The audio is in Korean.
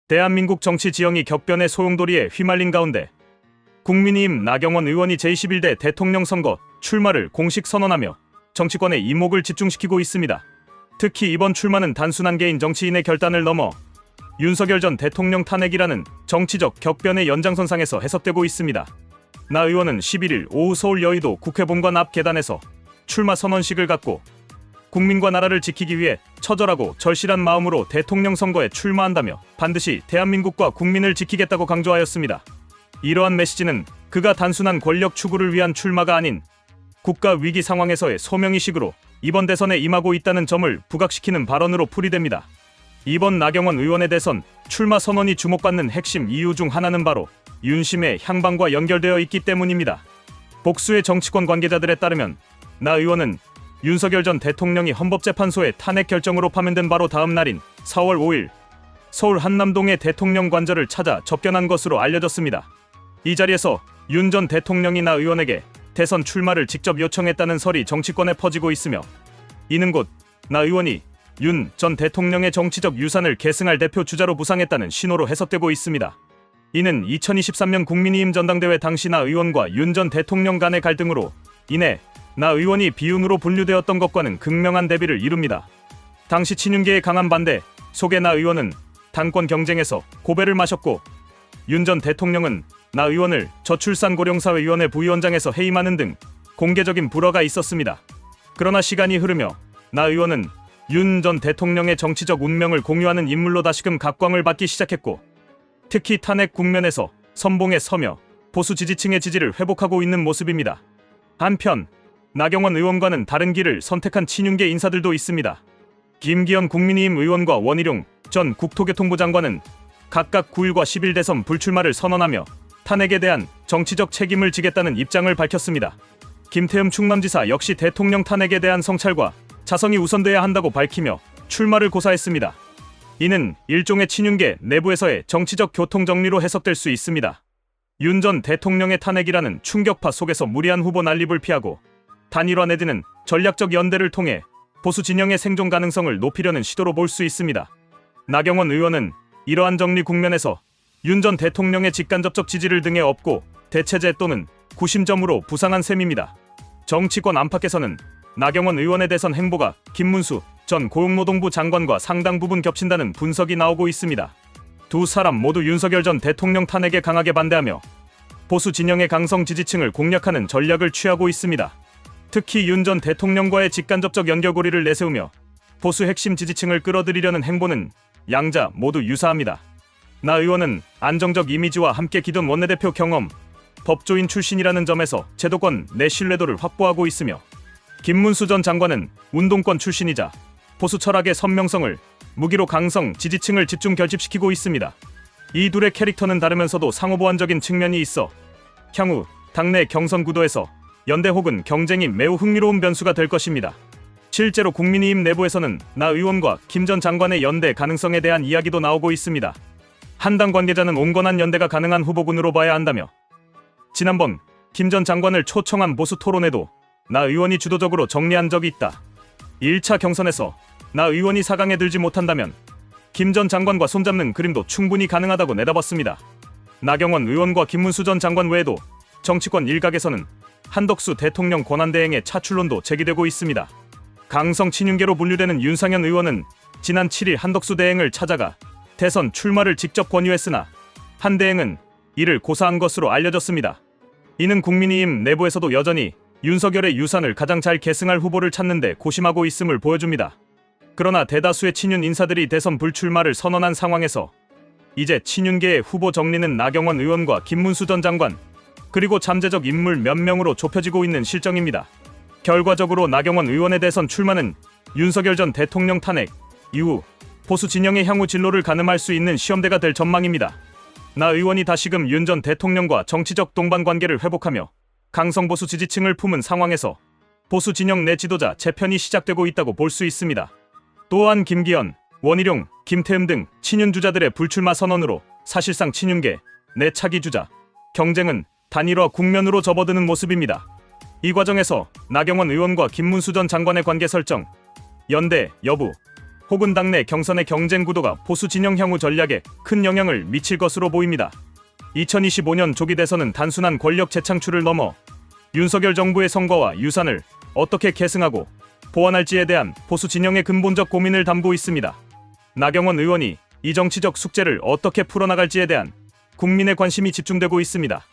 대한민국 정치 지형이 격변의 소용돌이에 휘말린 가운데 국민의힘 나경원 의원이 제21대 대통령 선거 출마를 공식 선언하며 정치권의 이목을 집중시키고 있습니다. 특히 이번 출마는 단순한 개인 정치인의 결단을 넘어 윤석열 전 대통령 탄핵이라는 정치적 격변의 연장선상에서 해석되고 있습니다. 나 의원은 11일 오후 서울 여의도 국회 본관 앞 계단에서 출마 선언식을 갖고 국민과 나라를 지키기 위해 처절하고 절실한 마음으로 대통령 선거에 출마한다며 반드시 대한민국과 국민을 지키겠다고 강조하였습니다. 이러한 메시지는 그가 단순한 권력 추구를 위한 출마가 아닌 국가 위기 상황에서의 소명의식으로 이번 대선에 임하고 있다는 점을 부각시키는 발언으로 풀이됩니다. 이번 나경원 의원의 대선 출마 선언이 주목받는 핵심 이유 중 하나는 바로 윤심의 향방과 연결되어 있기 때문입니다. 복수의 정치권 관계자들에 따르면 나 의원은 윤석열 전 대통령이 헌법재판소의 탄핵 결정으로 파면된 바로 다음 날인 4월 5일 서울 한남동의 대통령 관저를 찾아 접견한 것으로 알려졌습니다. 이 자리에서 윤 전 대통령이 나 의원에게 대선 출마를 직접 요청했다는 설이 정치권에 퍼지고 있으며, 이는 곧 나 의원이 윤 전 대통령의 정치적 유산을 계승할 대표 주자로 부상했다는 신호로 해석되고 있습니다. 이는 2023년 국민의힘 전당대회 당시 나 의원과 윤 전 대통령 간의 갈등으로 인해 나 의원이 비윤으로 분류되었던 것과는 극명한 대비를 이룹니다. 당시 친윤계의 강한 반대 속에 나 의원은 당권 경쟁에서 고배를 마셨고, 윤 전 대통령은 나 의원을 저출산고령사회위원회 부위원장에서 해임하는 등 공개적인 불화가 있었습니다. 그러나 시간이 흐르며 나 의원은 윤 전 대통령의 정치적 운명을 공유하는 인물로 다시금 각광을 받기 시작했고, 특히 탄핵 국면에서 선봉에 서며 보수 지지층의 지지를 회복하고 있는 모습입니다. 한편 나경원 의원과는 다른 길을 선택한 친윤계 인사들도 있습니다. 김기현 국민의힘 의원과 원희룡 전 국토교통부 장관은 각각 9일과 10일 대선 불출마를 선언하며 탄핵에 대한 정치적 책임을 지겠다는 입장을 밝혔습니다. 김태흠 충남지사 역시 대통령 탄핵에 대한 성찰과 자성이 우선돼야 한다고 밝히며 출마를 고사했습니다. 이는 일종의 친윤계 내부에서의 정치적 교통정리로 해석될 수 있습니다. 윤 전 대통령의 탄핵이라는 충격파 속에서 무리한 후보 난립을 피하고 단일화 내지는 전략적 연대를 통해 보수 진영의 생존 가능성을 높이려는 시도로 볼 수 있습니다. 나경원 의원은 이러한 정리 국면에서 윤 전 대통령의 직간접적 지지를 등에 업고 대체제 또는 구심점으로 부상한 셈입니다. 정치권 안팎에서는 나경원 의원의 대선 행보가 김문수 전 고용노동부 장관과 상당 부분 겹친다는 분석이 나오고 있습니다. 두 사람 모두 윤석열 전 대통령 탄핵에 강하게 반대하며 보수 진영의 강성 지지층을 공략하는 전략을 취하고 있습니다. 특히 윤 전 대통령과의 직간접적 연결고리를 내세우며 보수 핵심 지지층을 끌어들이려는 행보는 양자 모두 유사합니다. 나 의원은 안정적 이미지와 함께 기존 원내대표 경험, 법조인 출신이라는 점에서 제도권 내 신뢰도를 확보하고 있으며, 김문수 전 장관은 운동권 출신이자 보수 철학의 선명성을 무기로 강성 지지층을 집중 결집시키고 있습니다. 이 둘의 캐릭터는 다르면서도 상호보완적인 측면이 있어 향후 당내 경선 구도에서 연대 혹은 경쟁이 매우 흥미로운 변수가 될 것입니다. 실제로 국민의힘 내부에서는 나 의원과 김 전 장관의 연대 가능성에 대한 이야기도 나오고 있습니다. 한당 관계자는 온건한 연대가 가능한 후보군으로 봐야 한다며, 지난번 김 전 장관을 초청한 보수 토론에도 나 의원이 주도적으로 정리한 적이 있다. 1차 경선에서 나 의원이 4강에 들지 못한다면 김 전 장관과 손잡는 그림도 충분히 가능하다고 내다봤습니다. 나경원 의원과 김문수 전 장관 외에도 정치권 일각에서는 한덕수 대통령 권한대행의 차출론도 제기되고 있습니다. 강성 친윤계로 분류되는 윤상현 의원은 지난 7일 한덕수 대행을 찾아가 대선 출마를 직접 권유했으나 한 대행은 이를 고사한 것으로 알려졌습니다. 이는 국민의힘 내부에서도 여전히 윤석열의 유산을 가장 잘 계승할 후보를 찾는 데 고심하고 있음을 보여줍니다. 그러나 대다수의 친윤 인사들이 대선 불출마를 선언한 상황에서 이제 친윤계의 후보 정리는 나경원 의원과 김문수 전 장관, 그리고 잠재적 인물 몇 명으로 좁혀지고 있는 실정입니다. 결과적으로 나경원 의원의 대선 출마는 윤석열 전 대통령 탄핵 이후 보수 진영의 향후 진로를 가늠할 수 있는 시험대가 될 전망입니다. 나 의원이 다시금 윤 전 대통령과 정치적 동반 관계를 회복하며 강성 보수 지지층을 품은 상황에서 보수 진영 내 지도자 재편이 시작되고 있다고 볼 수 있습니다. 또한 김기현, 원희룡, 김태흠 등 친윤 주자들의 불출마 선언으로 사실상 친윤계 내 차기 주자 경쟁은 단일화 국면으로 접어드는 모습입니다. 이 과정에서 나경원 의원과 김문수 전 장관의 관계 설정, 연대 여부, 혹은 당내 경선의 경쟁 구도가 보수 진영 향후 전략에 큰 영향을 미칠 것으로 보입니다. 2025년 조기 대선은 단순한 권력 재창출을 넘어 윤석열 정부의 성과와 유산을 어떻게 계승하고 보완할지에 대한 보수 진영의 근본적 고민을 담고 있습니다. 나경원 의원이 이 정치적 숙제를 어떻게 풀어나갈지에 대한 국민의 관심이 집중되고 있습니다.